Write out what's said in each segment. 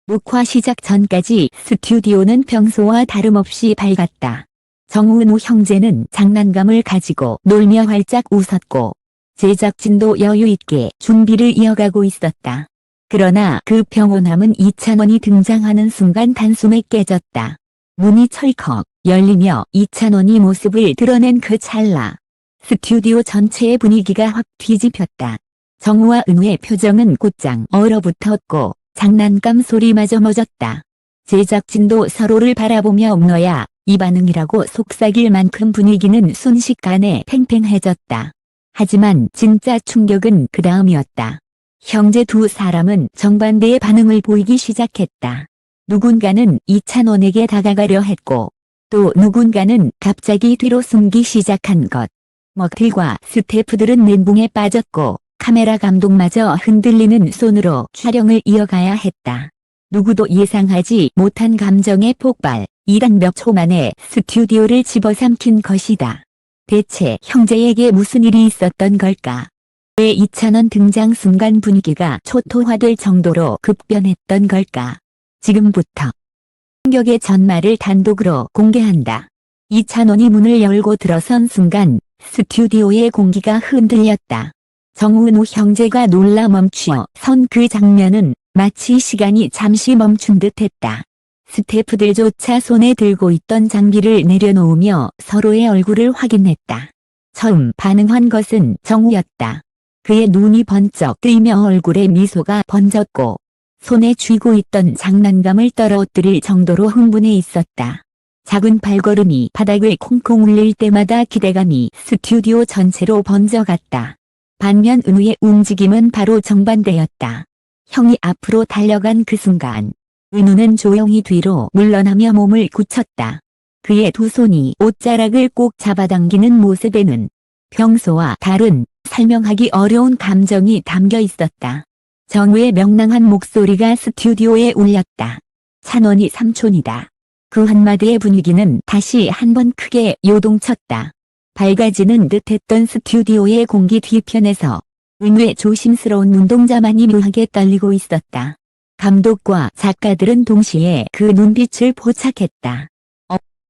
녹화 시작 전까지 스튜디오는 평소와 다름없이 밝았다. 정은우 형제는 장난감을 가지고 놀며 활짝 웃었고 제작진도 여유있게 준비를 이어가고 있었다. 그러나 그 평온함은 이찬원이 등장하는 순간 단숨에 깨졌다. 문이 철컥 열리며 이찬원이 모습을 드러낸 그 찰나 스튜디오 전체의 분위기가 확 뒤집혔다. 정우와 은우의 표정은 곧장 얼어붙었고 장난감 소리마저 멎었다. 제작진도 서로를 바라보며 너야 이 반응이라고 속삭일 만큼 분위기는 순식간에 팽팽해졌다. 하지만 진짜 충격은 그 다음이었다. 형제 두 사람은 정반대의 반응을 보이기 시작했다. 누군가는 이찬원에게 다가가려 했고 또 누군가는 갑자기 뒤로 숨기 시작한 것. 먹들과 스태프들은 멘붕에 빠졌고 카메라 감독마저 흔들리는 손으로 촬영을 이어가야 했다. 누구도 예상하지 못한 감정의 폭발, 이란 몇 초 만에 스튜디오를 집어삼킨 것이다. 대체 형제에게 무슨 일이 있었던 걸까? 왜 이찬원 등장 순간 분위기가 초토화될 정도로 급변했던 걸까? 지금부터 충격의 전말을 단독으로 공개한다. 이찬원이 문을 열고 들어선 순간 스튜디오의 공기가 흔들렸다. 정은우 형제가 놀라 멈추어 선 그 장면은 마치 시간이 잠시 멈춘 듯했다. 스태프들조차 손에 들고 있던 장비를 내려놓으며 서로의 얼굴을 확인했다. 처음 반응한 것은 정우였다. 그의 눈이 번쩍 뜨이며 얼굴에 미소가 번졌고 손에 쥐고 있던 장난감을 떨어뜨릴 정도로 흥분해 있었다. 작은 발걸음이 바닥을 콩콩 울릴 때마다 기대감이 스튜디오 전체로 번져갔다. 반면 은우의 움직임은 바로 정반대였다. 형이 앞으로 달려간 그 순간 은우는 조용히 뒤로 물러나며 몸을 굳혔다. 그의 두 손이 옷자락을 꼭 잡아당기는 모습에는 평소와 다른 설명하기 어려운 감정이 담겨 있었다. 정우의 명랑한 목소리가 스튜디오에 울렸다. 찬원이 삼촌이다. 그 한마디의 분위기는 다시 한번 크게 요동쳤다. 밝아지는 듯했던 스튜디오의 공기 뒤편에서 은우의 조심스러운 눈동자만이 묘하게 떨리고 있었다. 감독과 작가들은 동시에 그 눈빛을 포착했다.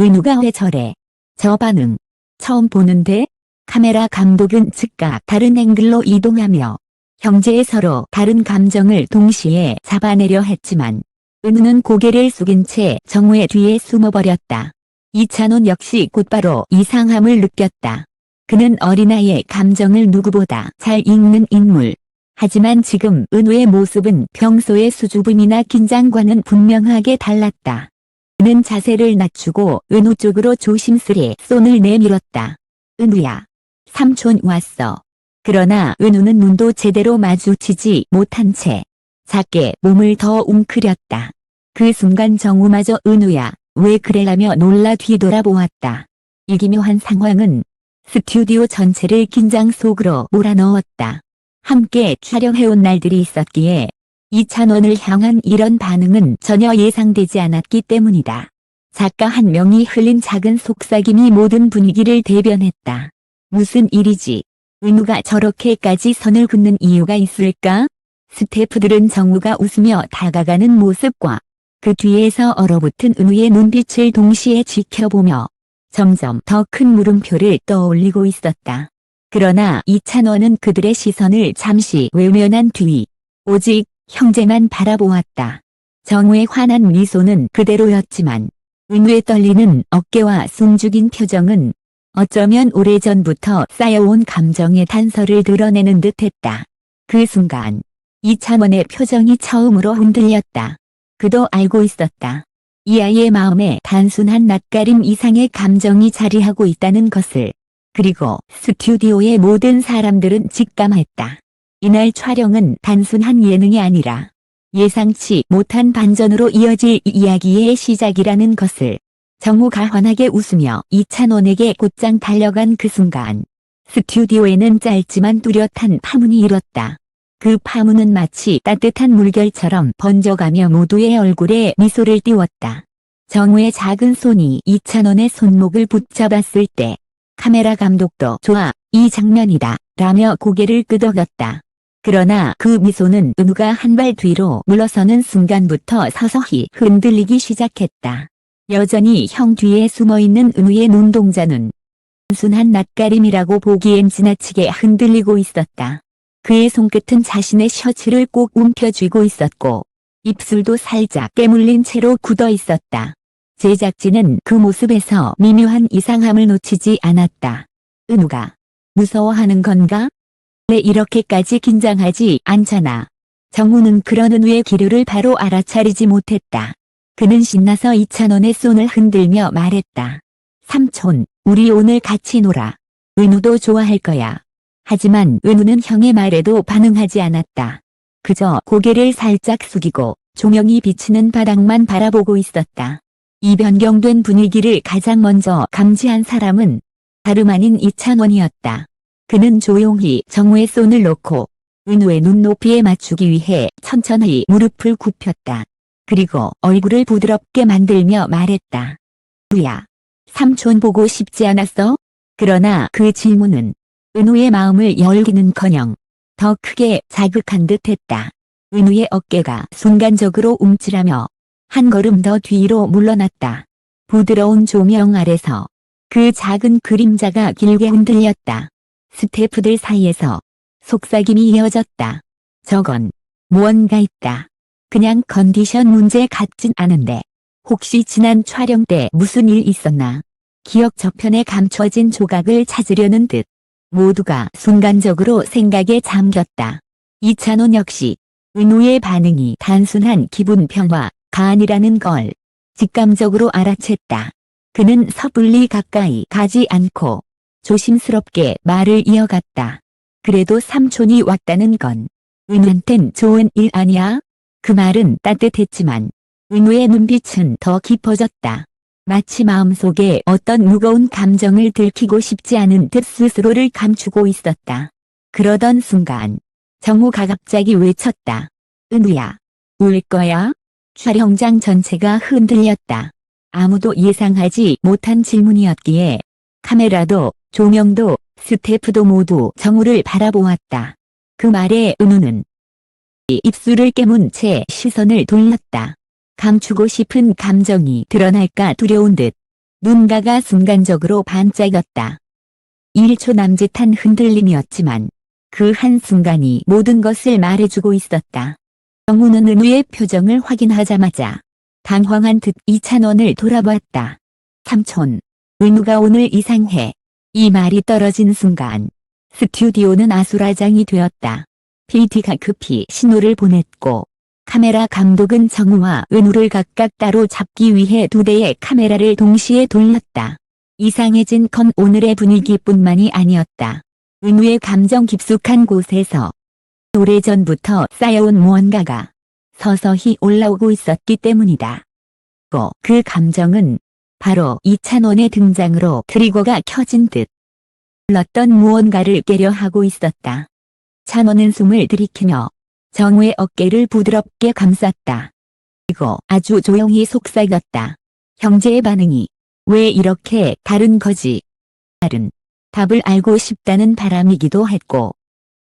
은우가 왜 저래? 저 반응 처음 보는데? 카메라 감독은 즉각 다른 앵글로 이동하며 형제의 서로 다른 감정을 동시에 잡아내려 했지만 은우는 고개를 숙인 채 정우의 뒤에 숨어버렸다. 이찬원 역시 곧바로 이상함을 느꼈다. 그는 어린아이의 감정을 누구보다 잘 읽는 인물. 하지만 지금 은우의 모습은 평소의 수줍음이나 긴장과는 분명하게 달랐다. 그는 자세를 낮추고 은우 쪽으로 조심스레 손을 내밀었다. 은우야. 삼촌 왔어. 그러나 은우는 눈도 제대로 마주치지 못한 채 작게 몸을 더 웅크렸다. 그 순간 정우마저 은우야. 왜 그래라며 놀라 뒤돌아보았다. 이 기묘한 상황은 스튜디오 전체를 긴장 속으로 몰아넣었다. 함께 촬영해온 날들이 있었기에 이찬원을 향한 이런 반응은 전혀 예상되지 않았기 때문이다. 작가 한 명이 흘린 작은 속삭임이 모든 분위기를 대변했다. 무슨 일이지? 은우가 저렇게까지 선을 긋는 이유가 있을까? 스태프들은 정우가 웃으며 다가가는 모습과 그 뒤에서 얼어붙은 은우의 눈빛을 동시에 지켜보며 점점 더 큰 물음표를 떠올리고 있었다. 그러나 이찬원은 그들의 시선을 잠시 외면한 뒤 오직 형제만 바라보았다. 정우의 환한 미소는 그대로였지만 은우의 떨리는 어깨와 숨죽인 표정은 어쩌면 오래전부터 쌓여온 감정의 단서를 드러내는 듯했다. 그 순간 이찬원의 표정이 처음으로 흔들렸다. 그도 알고 있었다. 이 아이의 마음에 단순한 낯가림 이상의 감정이 자리하고 있다는 것을. 그리고 스튜디오의 모든 사람들은 직감했다. 이날 촬영은 단순한 예능이 아니라 예상치 못한 반전으로 이어질 이야기의 시작이라는 것을. 정우가 환하게 웃으며 이찬원에게 곧장 달려간 그 순간 스튜디오에는 짧지만 뚜렷한 파문이 일었다. 그 파문은 마치 따뜻한 물결처럼 번져가며 모두의 얼굴에 미소를 띄웠다. 정우의 작은 손이 이찬원의 손목을 붙잡았을 때 카메라 감독도 좋아, 이 장면이다 라며 고개를 끄덕였다. 그러나 그 미소는 은우가 한 발 뒤로 물러서는 순간부터 서서히 흔들리기 시작했다. 여전히 형 뒤에 숨어있는 은우의 눈동자는 단순한 낯가림이라고 보기엔 지나치게 흔들리고 있었다. 그의 손끝은 자신의 셔츠를 꼭 움켜쥐고 있었고 입술도 살짝 깨물린 채로 굳어 있었다. 제작진은 그 모습에서 미묘한 이상함을 놓치지 않았다. 은우가 무서워하는 건가? 왜 이렇게까지 긴장하지 않잖아. 정우는 그런 은우의 기류를 바로 알아차리지 못했다. 그는 신나서 이찬원의 손을 흔들며 말했다. 삼촌, 우리 오늘 같이 놀아. 은우도 좋아할 거야. 하지만 은우는 형의 말에도 반응하지 않았다. 그저 고개를 살짝 숙이고 조명이 비치는 바닥만 바라보고 있었다. 이 변경된 분위기를 가장 먼저 감지한 사람은 다름 아닌 이찬원이었다. 그는 조용히 정우의 손을 놓고 은우의 눈높이에 맞추기 위해 천천히 무릎을 굽혔다. 그리고 얼굴을 부드럽게 만들며 말했다. 은우야, 삼촌 보고 싶지 않았어? 그러나 그 질문은 은우의 마음을 열기는커녕 더 크게 자극한 듯했다. 은우의 어깨가 순간적으로 움찔하며 한 걸음 더 뒤로 물러났다. 부드러운 조명 아래서 그 작은 그림자가 길게 흔들렸다. 스태프들 사이에서 속삭임이 이어졌다. 저건 무언가 있다. 그냥 컨디션 문제 같진 않은데 혹시 지난 촬영 때 무슨 일 있었나? 기억 저편에 감춰진 조각을 찾으려는 듯 모두가 순간적으로 생각에 잠겼다. 이찬원 역시 은우의 반응이 단순한 기분 평화가 아니라는 걸 직감적으로 알아챘다. 그는 섣불리 가까이 가지 않고 조심스럽게 말을 이어갔다. 그래도 삼촌이 왔다는 건 은우한텐 좋은 일 아니야? 그 말은 따뜻했지만 은우의 눈빛은 더 깊어졌다. 마치 마음속에 어떤 무거운 감정을 들키고 싶지 않은 듯 스스로를 감추고 있었다. 그러던 순간 정우가 갑자기 외쳤다. 은우야, 울 거야? 촬영장 전체가 흔들렸다. 아무도 예상하지 못한 질문이었기에 카메라도 조명도 스태프도 모두 정우를 바라보았다. 그 말에 은우는 입술을 깨문 채 시선을 돌렸다. 감추고 싶은 감정이 드러날까 두려운 듯 눈가가 순간적으로 반짝였다. 1초 남짓한 흔들림이었지만 그 한순간이 모든 것을 말해주고 있었다. 정우는 은우의 표정을 확인하자마자 당황한 듯 이찬원을 돌아봤다. 삼촌, 은우가 오늘 이상해. 이 말이 떨어진 순간 스튜디오는 아수라장이 되었다. PD가 급히 신호를 보냈고 카메라 감독은 정우와 은우를 각각 따로 잡기 위해 2대의 카메라를 동시에 돌렸다. 이상해진 건 오늘의 분위기뿐만이 아니었다. 은우의 감정 깊숙한 곳에서 오래전부터 쌓여온 무언가가 서서히 올라오고 있었기 때문이다. 그 감정은 바로 이찬원의 등장으로 트리거가 켜진 듯 흘렀던 무언가를 깨려 하고 있었다. 찬원은 숨을 들이키며 정우의 어깨를 부드럽게 감쌌다. 그리고 아주 조용히 속삭였다. 형제의 반응이 왜 이렇게 다른 거지? 말은 답을 알고 싶다는 바람이기도 했고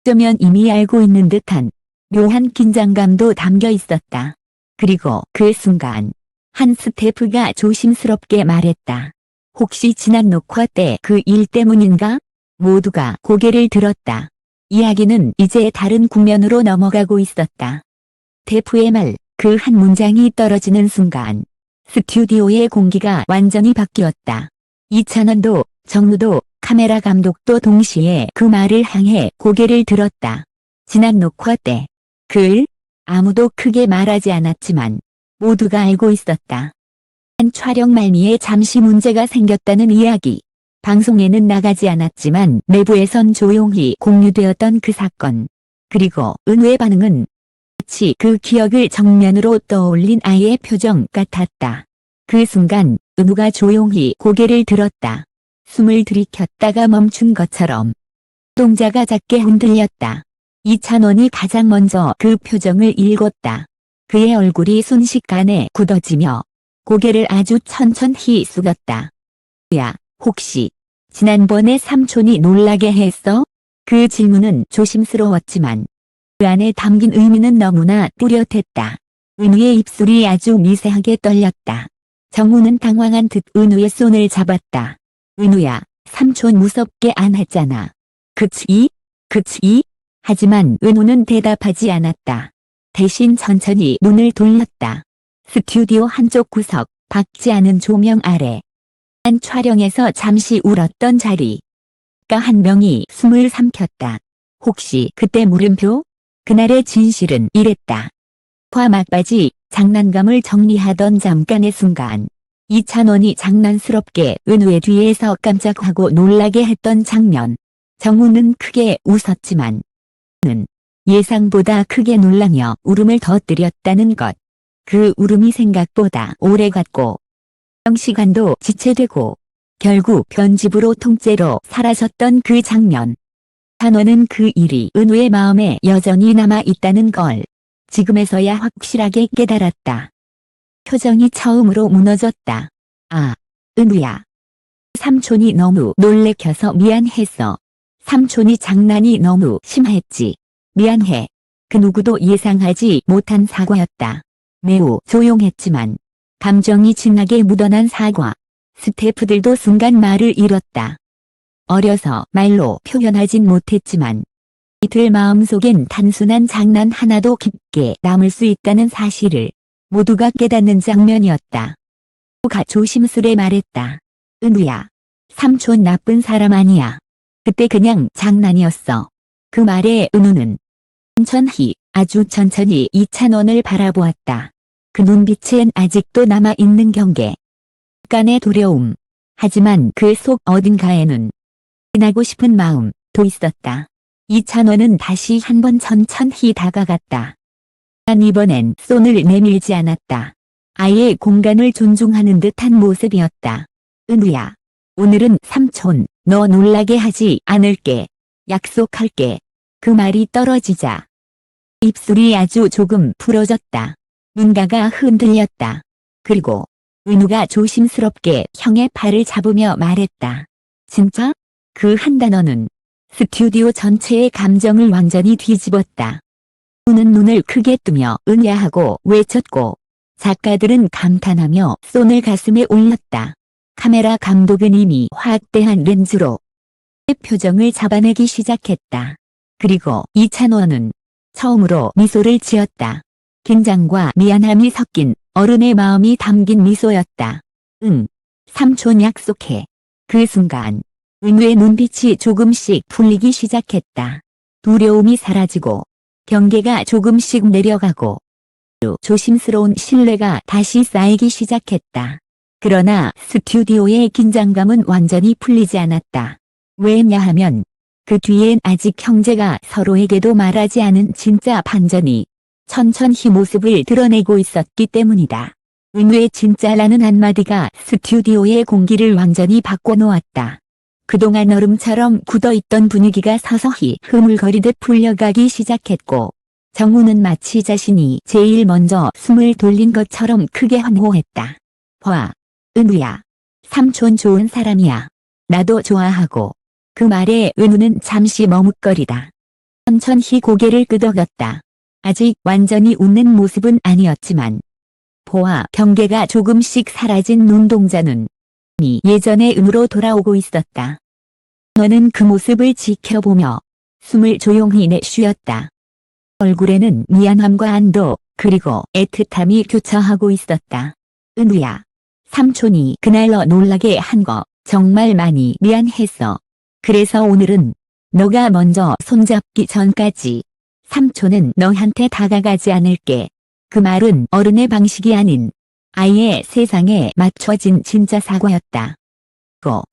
어쩌면 이미 알고 있는 듯한 묘한 긴장감도 담겨 있었다. 그리고 그 순간 한 스태프가 조심스럽게 말했다. 혹시 지난 녹화 때 그 일 때문인가? 모두가 고개를 들었다. 이야기는 이제 다른 국면으로 넘어가고 있었다. 스태프의 말, 그 한 문장이 떨어지는 순간 스튜디오의 공기가 완전히 바뀌었다. 이찬원도 정우도 카메라 감독도 동시에 그 말을 향해 고개를 들었다. 지난 녹화 때 그 일? 아무도 크게 말하지 않았지만 모두가 알고 있었다. 한 촬영 말미에 잠시 문제가 생겼다는 이야기. 방송에는 나가지 않았지만 내부에선 조용히 공유되었던 그 사건. 그리고 은우의 반응은 마치 그 기억을 정면으로 떠올린 아이의 표정 같았다. 그 순간 은우가 조용히 고개를 들었다. 숨을 들이켰다가 멈춘 것처럼 동자가 작게 흔들렸다. 이찬원이 가장 먼저 그 표정을 읽었다. 그의 얼굴이 순식간에 굳어지며 고개를 아주 천천히 숙였다. 야, 혹시 지난번에 삼촌이 놀라게 했어? 그 질문은 조심스러웠지만 그 안에 담긴 의미는 너무나 뚜렷했다. 은우의 입술이 아주 미세하게 떨렸다. 정우는 당황한 듯 은우의 손을 잡았다. 은우야, 삼촌 무섭게 안 했잖아. 그치? 그치? 하지만 은우는 대답하지 않았다. 대신 천천히 눈을 돌렸다. 스튜디오 한쪽 구석, 밝지 않은 조명 아래. 한 촬영에서 잠시 울었던 자리. 한 명이 숨을 삼켰다. 혹시 그때 물음표? 그날의 진실은 이랬다. 막바지 장난감을 정리하던 잠깐의 순간. 이찬원이 장난스럽게 은우의 뒤에서 깜짝하고 놀라게 했던 장면. 정우는 크게 웃었지만 는 예상보다 크게 놀라며 울음을 터뜨렸다는 것. 그 울음이 생각보다 오래갔고 시간도 지체되고 결국 편집으로 통째로 사라졌던 그 장면. 찬원은 그 일이 은우의 마음에 여전히 남아있다는 걸 지금에서야 확실하게 깨달았다. 표정이 처음으로 무너졌다. 아, 은우야. 삼촌이 너무 놀래켜서 미안했어. 삼촌이 장난이 너무 심했지. 미안해. 그 누구도 예상하지 못한 사과였다. 매우 조용했지만 감정이 진하게 묻어난 사과. 스태프들도 순간 말을 잃었다. 어려서 말로 표현하진 못했지만 이들 마음속엔 단순한 장난 하나도 깊게 남을 수 있다는 사실을 모두가 깨닫는 장면이었다. 가 조심스레 말했다. 은우야. 삼촌 나쁜 사람 아니야. 그때 그냥 장난이었어. 그 말에 은우는 천천히, 아주 천천히 이찬원을 바라보았다. 그 눈빛엔 아직도 남아있는 경계. 약간의 두려움. 하지만 그 속 어딘가에는 지나고 싶은 마음도 있었다. 이찬원은 다시 한번 천천히 다가갔다. 난 이번엔 손을 내밀지 않았다. 아예 공간을 존중하는 듯한 모습이었다. 은우야. 오늘은 삼촌, 너 놀라게 하지 않을게. 약속할게. 그 말이 떨어지자 입술이 아주 조금 부러졌다. 눈가가 흔들렸다. 그리고 은우가 조심스럽게 형의 팔을 잡으며 말했다. 진짜? 그 한 단어는 스튜디오 전체의 감정을 완전히 뒤집었다. 은우는 눈을 크게 뜨며 은우야 하고 외쳤고 작가들은 감탄하며 손을 가슴에 올렸다. 카메라 감독은 이미 확대한 렌즈로 표정을 잡아내기 시작했다. 그리고 이찬원은 처음으로 미소를 지었다. 긴장과 미안함이 섞인 어른의 마음이 담긴 미소였다. 응. 삼촌 약속해. 그 순간 은우의 눈빛이 조금씩 풀리기 시작했다. 두려움이 사라지고 경계가 조금씩 내려가고 조심스러운 신뢰가 다시 쌓이기 시작했다. 그러나 스튜디오의 긴장감은 완전히 풀리지 않았다. 왜냐하면 그 뒤엔 아직 형제가 서로에게도 말하지 않은 진짜 반전이 천천히 모습을 드러내고 있었기 때문이다. 은우의 진짜라는 한마디가 스튜디오의 공기를 완전히 바꿔놓았다. 그동안 얼음처럼 굳어있던 분위기가 서서히 흐물거리듯 풀려가기 시작했고 정우는 마치 자신이 제일 먼저 숨을 돌린 것처럼 크게 환호했다. 봐. 은우야. 삼촌 좋은 사람이야. 나도 좋아하고. 그 말에 은우는 잠시 머뭇거리다. 천천히 고개를 끄덕였다. 아직 완전히 웃는 모습은 아니었지만 보아 경계가 조금씩 사라진 눈동자는 예전의 은우로 돌아오고 있었다. 너는 그 모습을 지켜보며 숨을 조용히 내쉬었다. 얼굴에는 미안함과 안도 그리고 애틋함이 교차하고 있었다. 은우야. 삼촌이 그날 너 놀라게 한 거 정말 많이 미안했어. 그래서 오늘은 너가 먼저 손잡기 전까지 삼촌은 너한테 다가가지 않을게. 그 말은 어른의 방식이 아닌 아이의 세상에 맞춰진 진짜 사과였다.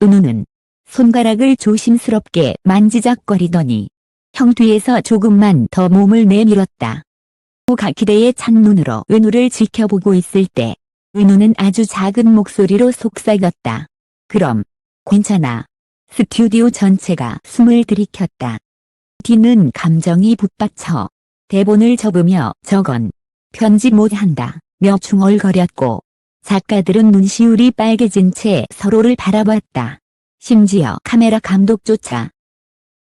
은우는 손가락을 조심스럽게 만지작거리더니 형 뒤에서 조금만 더 몸을 내밀었다. 가 기대에 찬 눈으로 은우를 지켜보고 있을 때 은우는 아주 작은 목소리로 속삭였다. 그럼 괜찮아. 스튜디오 전체가 숨을 들이켰다. 뒤는 감정이 북받쳐 대본을 접으며 저건 편집 못한다 며 중얼거렸고 작가들은 눈시울이 빨개진 채 서로를 바라봤다. 심지어 카메라 감독조차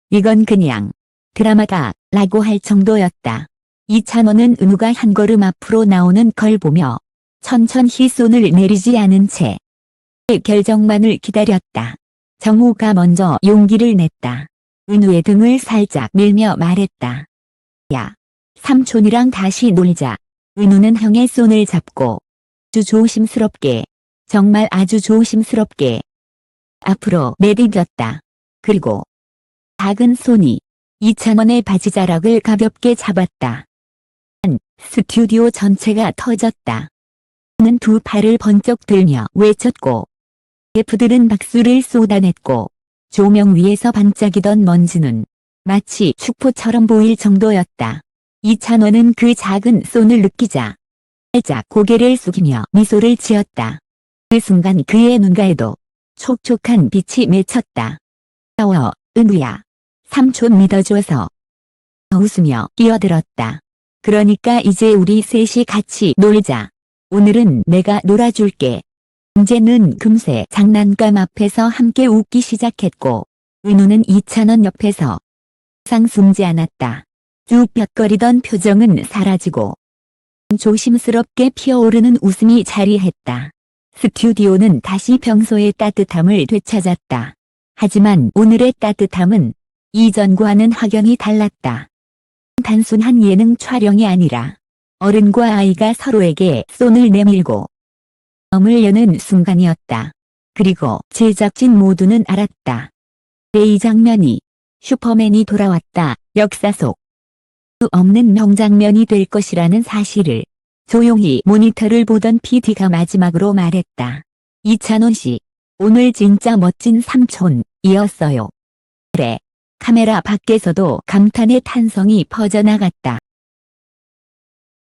이건 그냥 드라마다 라고 할 정도였다. 이찬원은 은우가 한 걸음 앞으로 나오는 걸 보며 천천히 손을 내리지 않은 채 결정만을 기다렸다. 정우가 먼저 용기를 냈다. 은우의 등을 살짝 밀며 말했다. 야, 삼촌이랑 다시 놀자. 은우는 형의 손을 잡고 아주 조심스럽게, 정말 아주 조심스럽게 앞으로 내디뎠다. 그리고 작은 손이 이찬원의 바지자락을 가볍게 잡았다. 스튜디오 전체가 터졌다. 는 두 팔을 번쩍 들며 외쳤고 셰프들은 박수를 쏟아냈고 조명 위에서 반짝이던 먼지는 마치 축포처럼 보일 정도였다. 이찬원은 그 작은 손을 느끼자 살짝 고개를 숙이며 미소를 지었다. 그 순간 그의 눈가에도 촉촉한 빛이 맺혔다. 은우야. 삼촌 믿어줘서. 웃으며 끼어들었다. 그러니까 이제 우리 셋이 같이 놀자. 오늘은 내가 놀아줄게. 이제는 금세 장난감 앞에서 함께 웃기 시작했고 은우는 이찬원 옆에서 항상 숨지 않았다. 쭈뼛거리던 표정은 사라지고 조심스럽게 피어오르는 웃음이 자리했다. 스튜디오는 다시 평소의 따뜻함을 되찾았다. 하지만 오늘의 따뜻함은 이전과는 확연히 달랐다. 단순한 예능 촬영이 아니라 어른과 아이가 서로에게 손을 내밀고 마음을 여는 순간이었다. 그리고 제작진 모두는 알았다. 이 장면이 슈퍼맨이 돌아왔다. 역사 속 없는 명장면이 될 것이라는 사실을 조용히 모니터를 보던 PD가 마지막으로 말했다. 이찬원 씨, 오늘 진짜 멋진 삼촌이었어요. 그래. 카메라 밖에서도 감탄의 탄성이 퍼져나갔다.